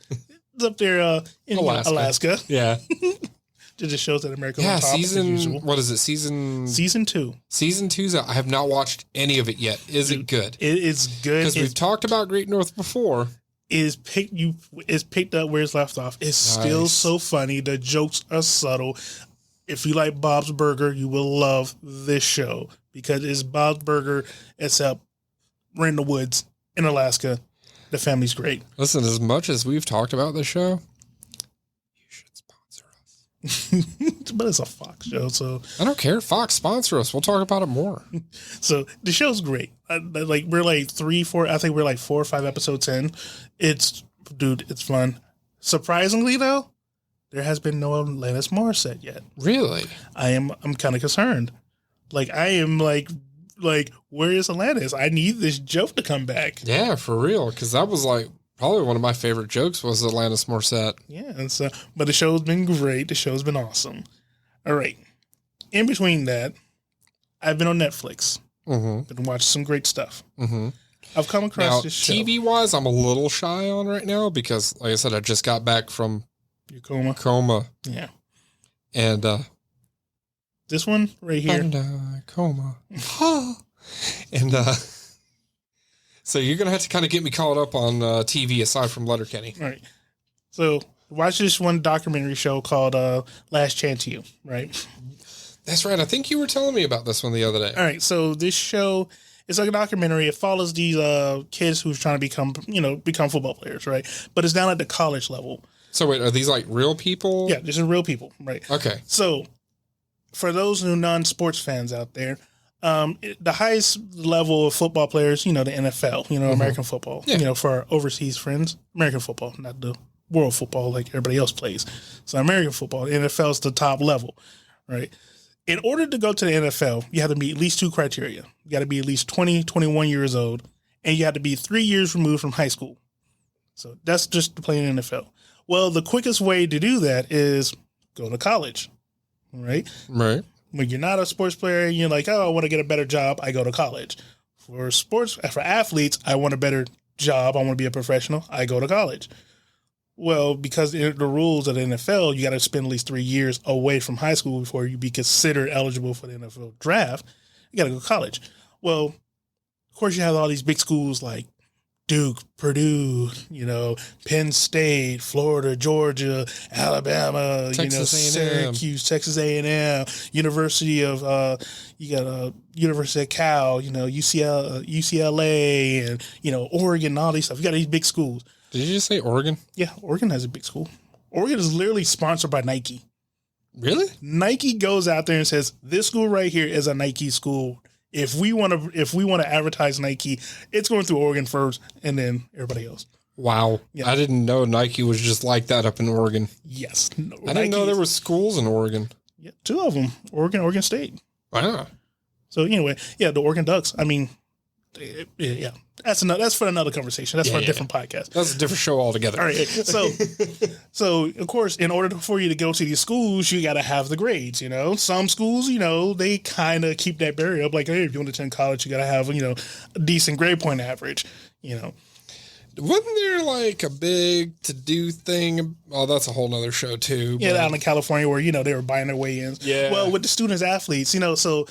It's up there in Alaska.
Yeah.
It just shows that America.
Yeah, what is it? Season
2.
Season 2's out. I have not watched any of it yet. Is it good?
It is good.
Because we've talked about Great North before.
Is picked up where it's left off. It's still so funny. The jokes are subtle. If you like Bob's Burger, you will love this show because it's Bob's Burger, except we're in the woods in Alaska. The family's great.
Listen, as much as we've talked about this show, you should sponsor us.
But it's a Fox show, so
I don't care. Fox, sponsor us. We'll talk about it more.
So the show's great. We're like 4 or 5 episodes in. It's fun. Surprisingly, though, there has been no Alanis Morissette yet.
Really?
I'm kind of concerned. Like I am like where is Alanis? I need this joke to come back.
Yeah, for real. Because that was like probably one of my favorite jokes was Alanis Morissette.
Yeah, and so but the show's been great. The show's been awesome. All right. In between that, I've been on Netflix. Mm-hmm. Been watching some great stuff. Mm-hmm. I've come across this show.
TV wise, I'm a little shy on right now because, like I said, I just got back from
your coma. Yeah.
And
this one right here.
And coma. And so you're gonna have to kind of get me caught up on TV aside from Letterkenny.
All right. So watch this one documentary show called Last Chance You, right?
That's right. I think you were telling me about this one the other day.
All right. So this show is like a documentary. It follows these kids who's trying to become football players, right? But it's down at the college level.
So wait, are these like real people?
Yeah, these are real people, right?
Okay.
So for those non-sports fans out there, the highest level of football players, the NFL, mm-hmm. American football,
yeah.
For our overseas friends, American football, not the world football like everybody else plays. So American football, the NFL is the top level, right? In order to go to the NFL, you have to meet at least 2 criteria. You got to be at least 20, 21 years old, and you have to be 3 years removed from high school. So that's just to play in the NFL. Well, the quickest way to do that is go to college, right?
Right.
When you're not a sports player and you're like, oh, I want to get a better job, I go to college. For athletes, I want a better job, I want to be a professional, I go to college. Well, because the rules of the NFL, you got to spend at least 3 years away from high school before you be considered eligible for the NFL draft. You got to go to college. Well, of course, you have all these big schools like Duke, Purdue, Penn State, Florida, Georgia, Alabama, Syracuse, Texas A&M, University of University of Cal, UCLA, and Oregon, all these stuff. You got these big schools.
Did you just say Oregon?
Yeah, Oregon has a big school. Oregon is literally sponsored by Nike.
Really?
Nike goes out there and says, "This school right here is a Nike school. If we want to advertise Nike, it's going through Oregon first, and then everybody else."
Wow. Yeah. I didn't know Nike was just like that up in Oregon.
Yes.
I didn't know there were schools in Oregon.
Yeah, 2 of them. Oregon State.
Wow.
So anyway, yeah, the Oregon Ducks. I mean, yeah, that's for another conversation. That's for a different podcast.
That's a different show altogether.
All right. So of course, in order for you to go to these schools, you got to have the grades. Some schools, they kind of keep that barrier up. Like, hey, if you want to attend college, you got to have a decent grade point average.
Wasn't there like a big to-do thing? Oh, that's a whole nother show too.
Yeah, out in California where, they were buying their way in.
Yeah.
Well, with the students athletes, so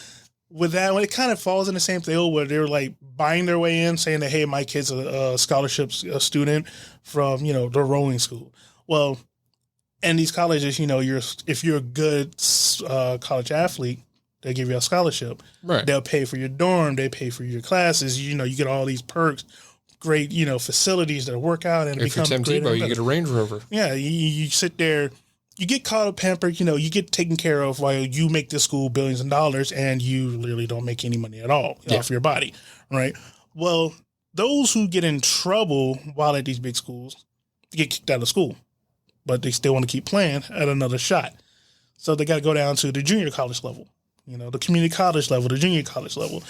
with that, it kind of falls in the same thing where they're like buying their way in, saying that, hey, my kid's a scholarship student from, the rowing school. Well, in these colleges, if you're a good college athlete, they give you a scholarship.
Right.
They'll pay for your dorm. They pay for your classes. You get all these perks. Great, facilities that work out and
if you're Tim Tebow, you get a Range Rover.
Yeah, you sit there, you get caught up, pampered, you get taken care of while you make this school billions of dollars, and you literally don't make any money at all off your body, right? Well, those who get in trouble while at these big schools get kicked out of school, but they still want to keep playing at another shot. So they got to go down to the junior college level, the community college level, the junior college level,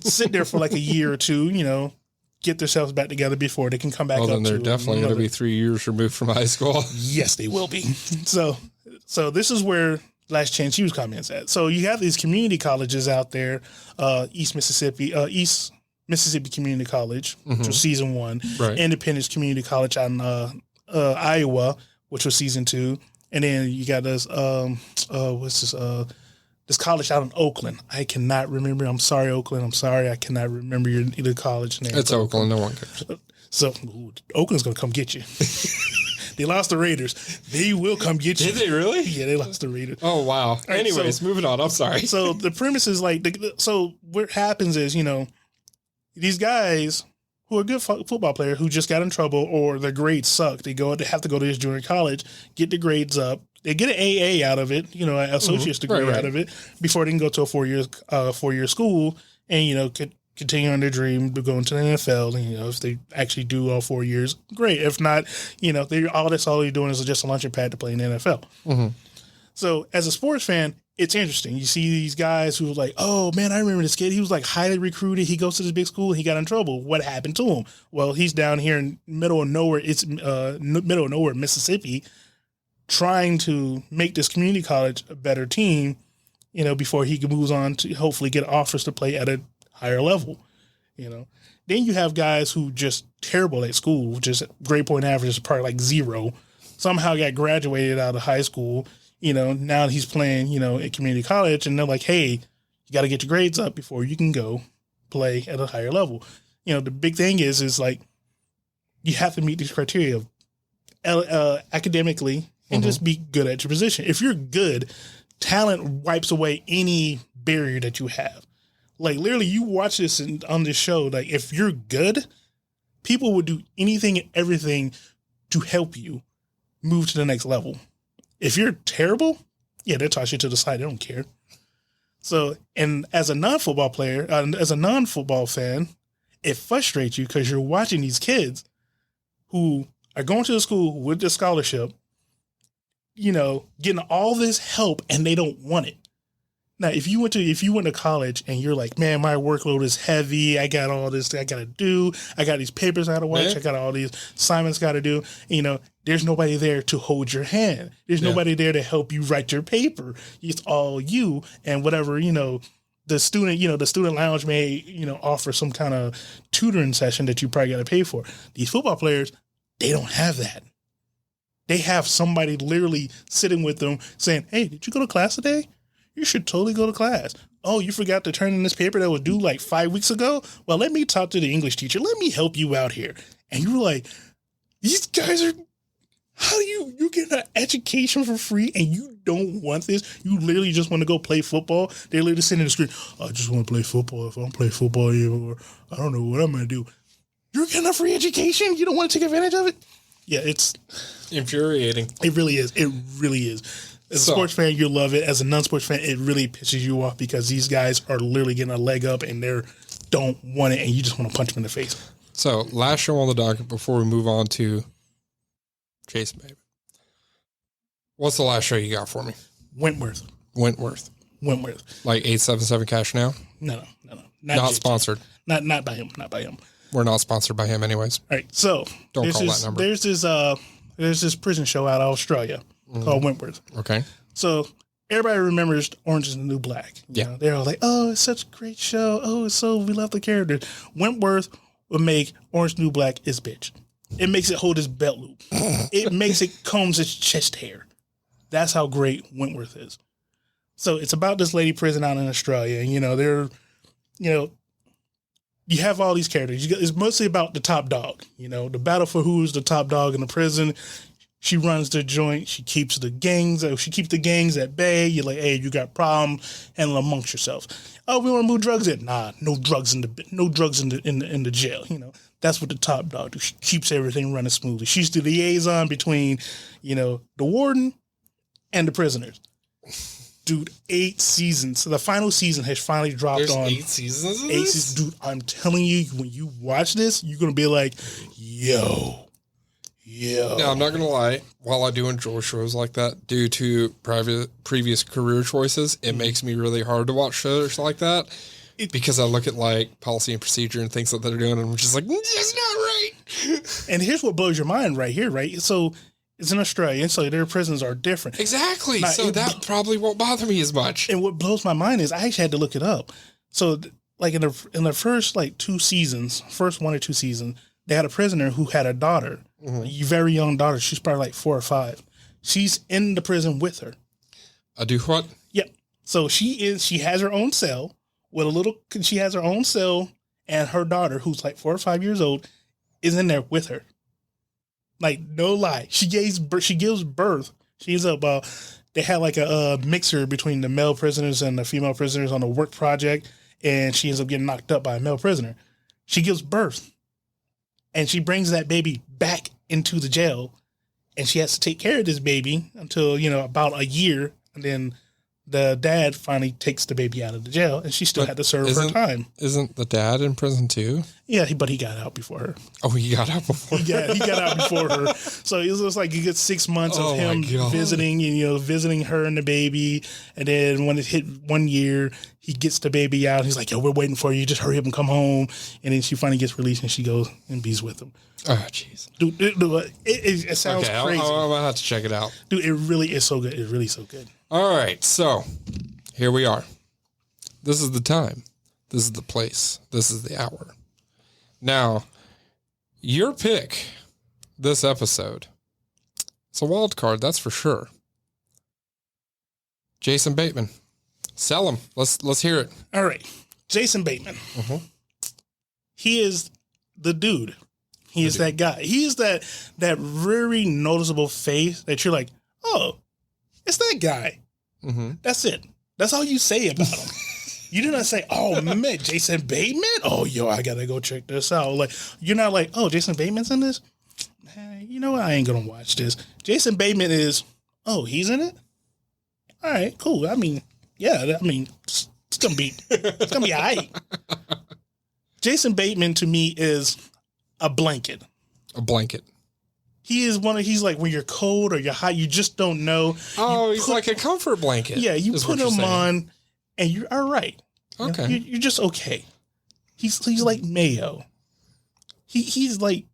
sit there for like a year or two, get themselves back together before they can come back up.
Well, then they're definitely going to be 3 years removed from high school.
Yes, they will be. So this is where Last Chance U's comments at. So you have these community colleges out there, East Mississippi Community College, which was season 1,
right.
Independence Community College out in Iowa, which was season 2, and then you got this this college out in Oakland. I cannot remember. I'm sorry, Oakland. I'm sorry. I cannot remember the college name.
It's Oakland. No one cares.
So Oakland's going to come get you. They lost the Raiders. They will come get you.
Did they really?
Yeah, they lost the Raiders.
Oh, wow. Right, anyways, moving on. I'm sorry.
So the premise is like, so what happens is, these guys who are good football players who just got in trouble or their grades suck, they have to go to this junior college, get the grades up. They get an AA out of it, an associate's degree out of it before they can go to a 4-year school and, continue on their dream to go into the NFL. And, if they actually do all 4 years, great. If not, all they're doing is just a launching pad to play in the NFL. Mm-hmm. So as a sports fan, it's interesting. You see these guys who are like, oh man, I remember this kid. He was like highly recruited. He goes to this big school. He got in trouble. What happened to him? Well, he's down here in middle of nowhere. It's middle of nowhere, Mississippi, trying to make this community college a better team, before he moves on to hopefully get offers to play at a higher level, Then you have guys who just terrible at school, just grade point average is probably like 0, somehow got graduated out of high school, now he's playing, at community college, and they're like, hey, you got to get your grades up before you can go play at a higher level. The big thing is like, you have to meet these criteria of academically and just be good at your position. If you're good, talent wipes away any barrier that you have. Like literally, you watch this on this show. Like if you're good, people would do anything and everything to help you move to the next level. If you're terrible, yeah, they'll toss you to the side. They don't care. So, and as a non-football player, as a non-football fan, it frustrates you because you're watching these kids who are going to the school with the scholarship, getting all this help and they don't want it. Now, if you went to college and you're like, man, my workload is heavy. I got all this I got to do. I got these papers I got to watch. Yeah. I got all these assignments got to do. There's nobody there to hold your hand. There's nobody there to help you write your paper. It's all you and whatever, the student lounge may, offer some kind of tutoring session that you probably got to pay for. These football players, they don't have that. They have somebody literally sitting with them saying, hey, did you go to class today? You should totally go to class. Oh, you forgot to turn in this paper that was due like 5 weeks ago? Well, let me talk to the English teacher. Let me help you out here. And you were like, these guys are, how do you get an education for free and you don't want this? You literally just want to go play football. They're literally sitting in the screen. I just want to play football. If I don't play football anymore, I don't know what I'm going to do. You're getting a free education? You don't want to take advantage of it? Yeah, it's
infuriating.
It really is. It really is. As a sports fan, you love it. As a non-sports fan, it really pisses you off because these guys are literally getting a leg up and they don't want it, and you just want to punch them in the face.
So, last show on the docket before we move on to Jason Bateman. What's the last show you got for me?
Wentworth.
Like 877 Cash Now?
No.
Not sponsored.
Not by him. Not by him.
We're not sponsored by him anyways.
All right. So
don't call that number.
There's this prison show out of Australia called Wentworth.
Okay.
So everybody remembers Orange is the New Black. You know, they're all like, oh, it's such a great show. Oh, we love the characters. Wentworth would make Orange is the New Black his bitch. It makes it hold his belt loop. It makes it combs its chest hair. That's how great Wentworth is. So it's about this lady prison out in Australia. And, you have all these characters. It's mostly about the top dog. The battle for who's the top dog in the prison. She runs the joint. She keeps the gangs. She keeps the gangs at bay. You're like, hey, you got problem, handle amongst yourself. Oh, we want to move drugs in. Nah, no drugs in the jail. That's what the top dog do. She keeps everything running smoothly. She's the liaison between, the warden and the prisoners. Dude, 8 seasons. So the final season has finally dropped.
There's
on
8 seasons of
this?
this?
Dude, I'm telling you, when you watch this, you're going to be like, yo.
Now, I'm not going to lie. While I do enjoy shows like that, due to previous career choices, it makes me really hard to watch shows like that because I look at like policy and procedure and things that they're doing, and I'm just like, that's not right.
And here's what blows your mind right here, right? So it's in Australia, so their prisons are different.
Exactly. Now, so that probably won't bother me as much.
And what blows my mind is I actually had to look it up. So like in the first like 2 seasons, first 1 or 2 seasons, they had a prisoner who had a daughter, a very young daughter. She's probably like 4 or 5. She's in the prison with her.
I do what?
Yep. So she has her own cell she has her own cell, and her daughter, who's like 4 or 5 years old, is in there with her. Like, no lie. She gives birth. She's up. They had like a mixer between the male prisoners and the female prisoners on a work project, and she ends up getting knocked up by a male prisoner. She gives birth, and she brings that baby back into the jail, and she has to take care of this baby until, about a year, and then the dad finally takes the baby out of the jail, and she still had to serve her time.
Isn't the dad in prison too?
Yeah, but he got out before her.
Oh, he got out before her?
Yeah, he got out before her. So it was like you get 6 months of him visiting, visiting her and the baby. And then when it hit 1 year, he gets the baby out. He's like, yo, we're waiting for you. Just hurry up and come home. And then she finally gets released, and she goes and be's with him.
Oh, jeez.
Dude, it sounds crazy.
I'm going to have to check it out.
Dude, it really is so good. It's really so good.
All right, so here we are. This is the time. This is the place. This is the hour. Now, your pick this episode. It's a wild card, that's for sure. Jason Bateman. Sell him. Let's hear it.
All right. Jason Bateman. He is the dude. He is that guy. He is that very noticeable face that you're like, oh, it's that guy. That's it. That's all you say about him. You do not say, oh, man, Jason Bateman? Oh, yo, I got to go check this out. Like, you're not like, oh, Jason Bateman's in this? You know what? I ain't going to watch this. Jason Bateman is, oh, he's in it? All right, cool. I mean, yeah, it's going to be all right. Jason Bateman to me is a blanket.
A blanket.
He is he's like when you're cold or you're hot, you just don't know.
Oh, he's like a comfort blanket.
Yeah, you put him on and you're all right.
Okay.
You're just okay. He's like Mayo. He's like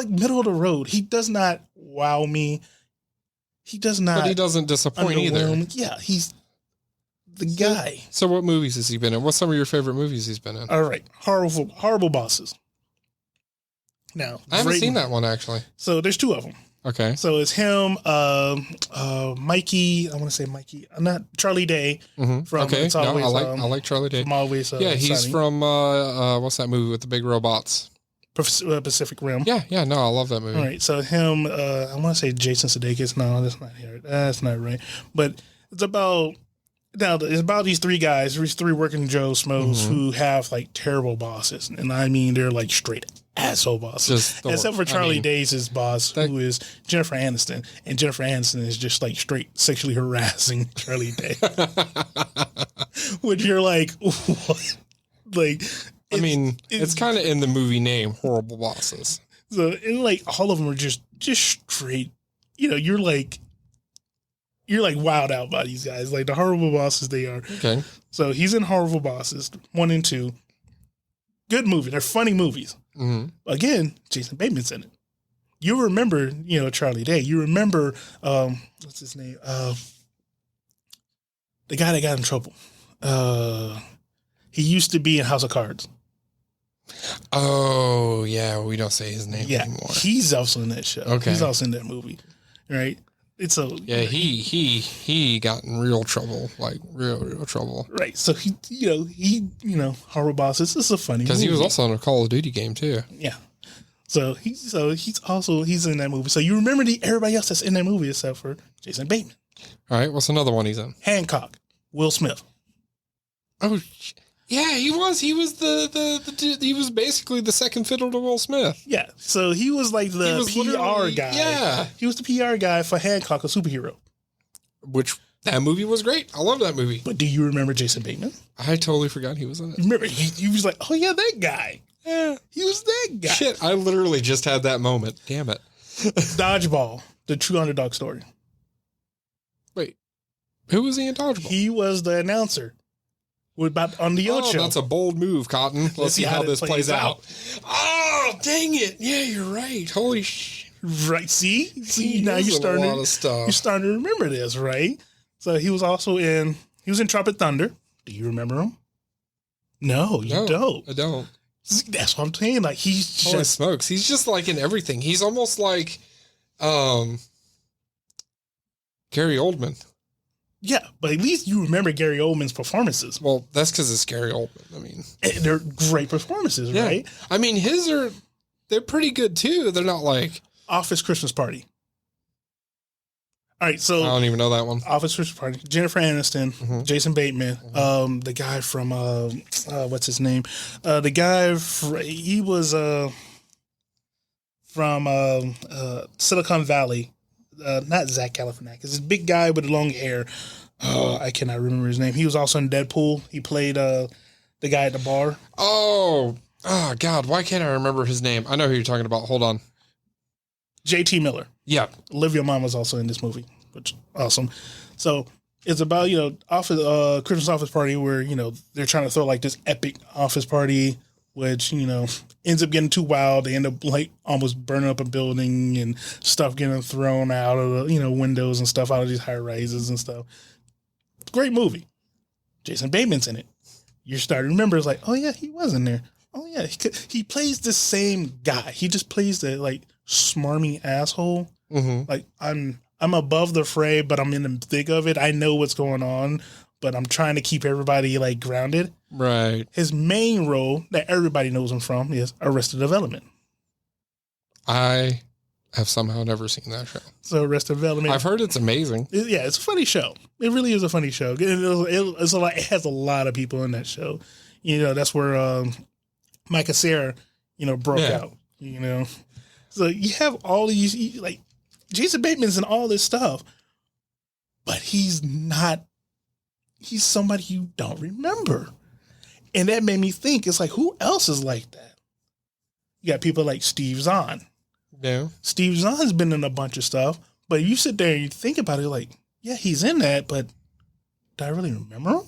middle of the road. He does not wow me. He does not.
But he doesn't disappoint either.
Yeah, he's the guy.
So what movies has he been in? What's some of your favorite movies he's been in?
All right. Horrible Bosses. Now,
I haven't seen that one actually.
So there's 2 of them.
Okay.
So it's him, Mikey. I want to say Mikey. Not Charlie Day. From
okay.
It's Always,
I like Charlie Day.
From Always.
Yeah, he's
Sunny.
from what's that movie with the big robots?
Pacific Rim.
Yeah. No, I love that movie.
All right. So him. I want to say Jason Sudeikis. No, that's not here. That's not right. But it's about Now, it's about these three guys, these three working Joe Schmoes who have like terrible bosses. And I mean, they're like straight asshole bosses. Except for Charlie Day's boss, who is Jennifer Aniston. And Jennifer Aniston is just like straight sexually harassing Charlie Day. Which you're like, what? Like,
it's kind of in the movie name, Horrible Bosses.
So, and like, all of them are just straight, you're like wowed out by these guys, like the horrible bosses they are.
Okay.
So he's in Horrible Bosses 1 and 2. Good movie. They're funny movies. Mm-hmm. Again, Jason Bateman's in it. You remember, Charlie Day. You remember, what's his name? The guy that got in trouble. He used to be in House of Cards.
Oh, yeah. We don't say his name anymore.
He's also in that show. Okay. He's also in that movie. Right?
He got in real trouble, like real trouble.
Right. So he Horrible Bosses. This is a funny
because he was also in a Call of Duty game too.
Yeah. So he's in that movie. So you remember everybody else that's in that movie except for Jason Bateman.
All right. What's another one he's in?
Hancock. Will Smith.
Oh, yeah, he was. He was he was basically the second fiddle to Will Smith.
Yeah. So he was like the PR guy.
Yeah.
He was the PR guy for Hancock, a superhero.
Which, that movie was great. I love that movie.
But do you remember Jason Bateman?
I totally forgot he was in it.
Remember, he was like, oh yeah, that guy. Yeah. He was that guy.
Shit, I literally just had that moment. Damn it.
Dodgeball, the true underdog story.
Wait, who was he in Dodgeball?
He was the announcer. On the Ocho.
That's a bold move, Cotton. Let's see how this plays out. Oh, dang it. Yeah, you're right. Holy shit.
Right. See, now you're starting to remember this, right? So he was in Tropic Thunder. Do you remember him? No, you don't.
I don't.
That's what I'm saying. Like, he's
Holy smokes. He's just like in everything. He's almost like Gary Oldman.
Yeah, but at least you remember Gary Oldman's performances.
Well, that's because it's Gary Oldman. I mean,
they're great performances, right?
I mean, they're pretty good too. They're not like
Office Christmas Party. All right, so
I don't even know that one.
Office Christmas Party. Jennifer Aniston, Jason Bateman, the guy from what's his name? The guy he was from Silicon Valley. Not Zach Galifianakis. This big guy with long hair. I cannot remember his name. He was also in Deadpool. He played the guy at the bar.
Oh, God. Why can't I remember his name? I know who you're talking about. Hold on.
J.T. Miller.
Yeah.
Olivia Munn was also in this movie, which is awesome. So it's about, Christmas office party where, they're trying to throw like this epic office party, which, ends up getting too wild. They end up like almost burning up a building and stuff getting thrown out of the, windows and stuff out of these high rises and stuff. Great movie. Jason Bateman's in it. You're starting to remember, it's like, oh yeah, he was in there. Oh yeah, he plays the same guy. He just plays the like smarmy asshole. Mm-hmm. Like I'm above the fray, but I'm in the thick of it. I know what's going on, but I'm trying to keep everybody like grounded.
Right.
His main role that everybody knows him from is Arrested Development.
I have somehow never seen that show.
So Arrested Development.
I've heard it's amazing.
It's a funny show. It really is a funny show. It has a lot of people in that show. That's where Micah Cera, broke out. So you have all these like Jason Bateman's in all this stuff, but he's not. He's somebody you don't remember. And that made me think, it's like, who else is like that? You got people like Steve Zahn.
Yeah.
Steve Zahn's been in a bunch of stuff, but you sit there and you think about it like, yeah, he's in that, but do I really remember him?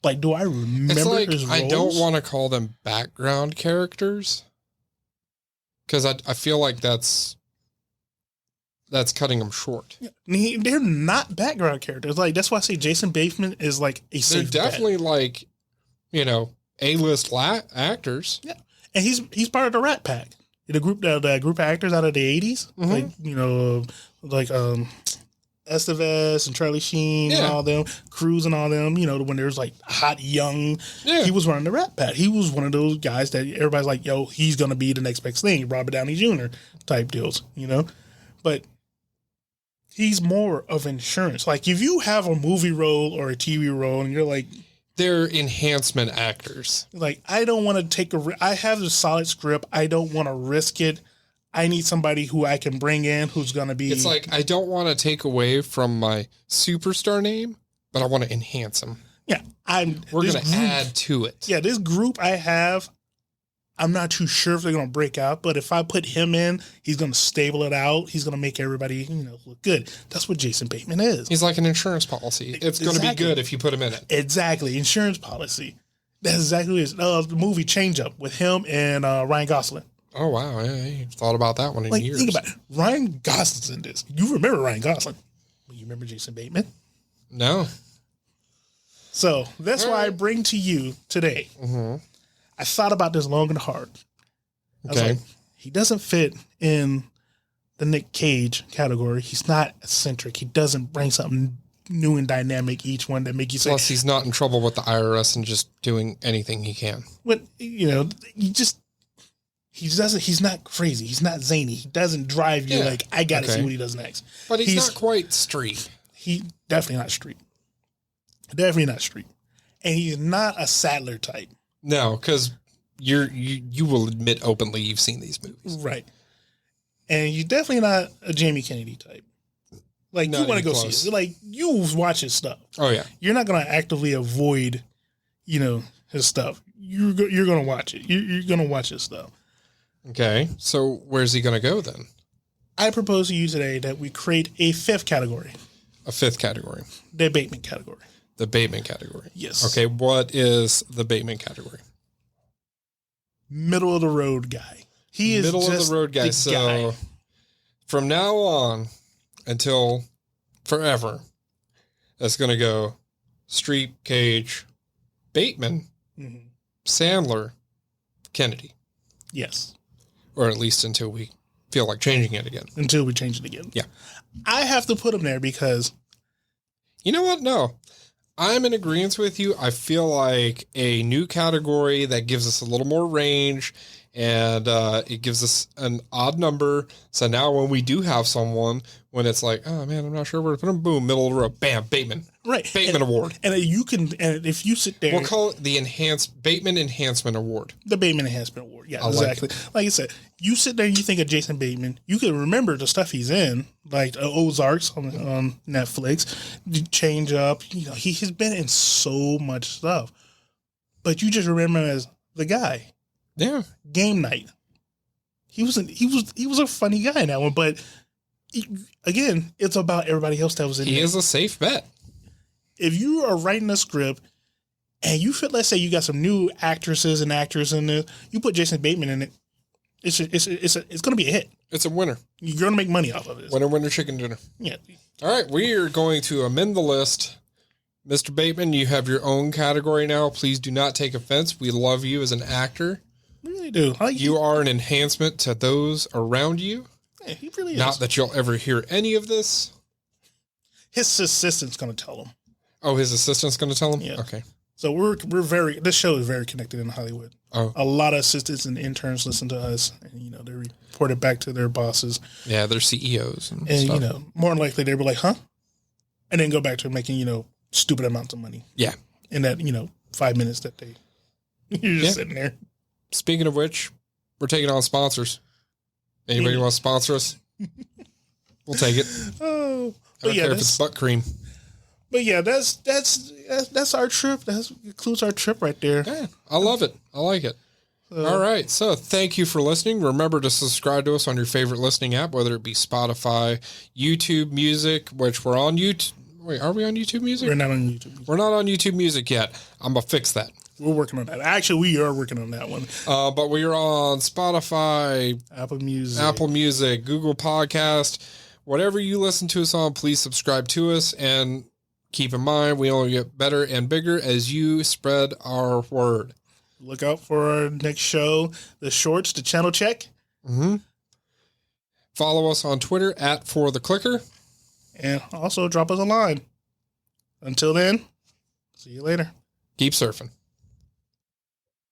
Like, do I remember his roles?
I don't want to call them background characters because I feel like that's cutting them short.
Yeah. They're not background characters. Like, that's why I say Jason Bateman is like a safe
They're definitely bet. Like, A-list actors.
Yeah. And he's part of the Rat Pack. The group of actors out of the 80s. Like, Estevez and Charlie Sheen and all them, Cruz and all them, when there's like hot young, he was running the Rat Pack. He was one of those guys that everybody's like, yo, he's going to be the next best thing, Robert Downey Jr. type deals, But He's more of insurance. Like if you have a movie role or a TV role and you're like,
they're enhancement actors.
Like, I don't want to take I have a solid script. I don't want to risk it. I need somebody who I can bring in who's going to be.
It's like, I don't want to take away from my superstar name, but I want to enhance him.
Yeah.
We're going to add to it.
Yeah. This group I have, I'm not too sure if they're going to break out, but if I put him in, he's going to stable it out. He's going to make everybody, look good. That's what Jason Bateman is.
He's like an insurance policy. It's going to be good if you put him in it.
Exactly. Insurance policy. That's exactly what it is. The movie Change Up with him and Ryan Gosling.
Oh, wow. Yeah, I thought about that one in years.
Think about it. Ryan Gosling's in this. You remember Ryan Gosling. But you remember Jason Bateman?
No.
So that's why I bring to you today. Mm-hmm. I thought about this long and hard. I was like, he doesn't fit in the Nick Cage category. He's not eccentric. He doesn't bring something new and dynamic each one that make you say.
Plus, he's not in trouble with the IRS and just doing anything he can.
But he's not crazy. He's not zany. He doesn't drive you like, I got to see what he does next.
But he's not quite street.
He definitely not street. Definitely not street. And he's not a Sadler type.
No, because you will admit openly you've seen these movies.
Right. And you're definitely not a Jamie Kennedy type. Like, you want to go see it. Like, you watch his stuff.
Oh, yeah.
You're not going to actively avoid, his stuff. You're going to watch it. You're going to watch his stuff.
Okay. So where's he going to go then?
I propose to you today that we create a fifth category.
A fifth category.
The Bateman category.
The Bateman category.
Yes.
Okay. What is the Bateman category?
Middle of the road guy. He is
middle
just
of the road guy. So
guy.
From now on until forever, that's going to go Street, Cage, Bateman, Sandler, Kennedy.
Yes.
Or at least until we feel like changing it again.
Until we change it again.
Yeah.
I have to put him there because...
You know what? No. I'm in agreement with you. I feel like a new category that gives us a little more range and it gives us an odd number. So now when we do have someone, when it's like, oh man, I'm not sure where to put him, boom, middle of the road, bam, Bateman.
Right.
Bateman Award.
And if you sit there...
We'll call it the Bateman Enhancement Award.
The Bateman Enhancement Award. Yeah, exactly. Like I said, you sit there and you think of Jason Bateman, you can remember the stuff he's in, like Ozarks on Netflix, Change Up. He has been in so much stuff. But you just remember him as the guy.
Yeah.
Game Night. He was a funny guy in that one, but again, it's about everybody else that was in there.
He is a safe bet.
If you are writing a script and you feel, let's say you got some new actresses and actors in there, you put Jason Bateman in it, it's going to be a hit.
It's a winner.
You're going to make money off of it.
Winner, chicken dinner.
Yeah.
All right, we are going to amend the list. Mr. Bateman, you have your own category now. Please do not take offense. We love you as an actor.
We really do.
You are an enhancement to those around you.
Yeah, he really is.
Not that you'll ever hear any of this.
His assistant's going to tell him.
Oh, his assistant's going to tell him?
Yeah.
Okay.
So this show is very connected in Hollywood.
Oh.
A lot of assistants and interns listen to us, and they report it back to their bosses.
Yeah, they're CEOs and
stuff. More than likely they were like, huh? And then go back to making, stupid amounts of money.
Yeah.
In that, 5 minutes that you're just sitting there.
Speaking of which, we're taking on sponsors. Anybody want to sponsor us? We'll take it.
Oh,
I don't care if it's butt cream.
But yeah, that's our trip. That includes our trip right there.
Yeah, I love it. I like it. All right. So thank you for listening. Remember to subscribe to us on your favorite listening app, whether it be Spotify, YouTube Music, which we're on YouTube. Wait, are we on YouTube Music?
We're not on YouTube.
We're not on YouTube Music yet. I'm going to fix that.
We're working on that. Actually, we are working on that one.
But we are on Spotify,
Apple Music,
Google Podcast, whatever you listen to us on, please subscribe to us. And keep in mind, we only get better and bigger as you spread our word.
Look out for our next show, the shorts, the channel check.
Mm-hmm. Follow us on Twitter @ForTheClicker.
And also drop us a line. Until then, see you later.
Keep surfing.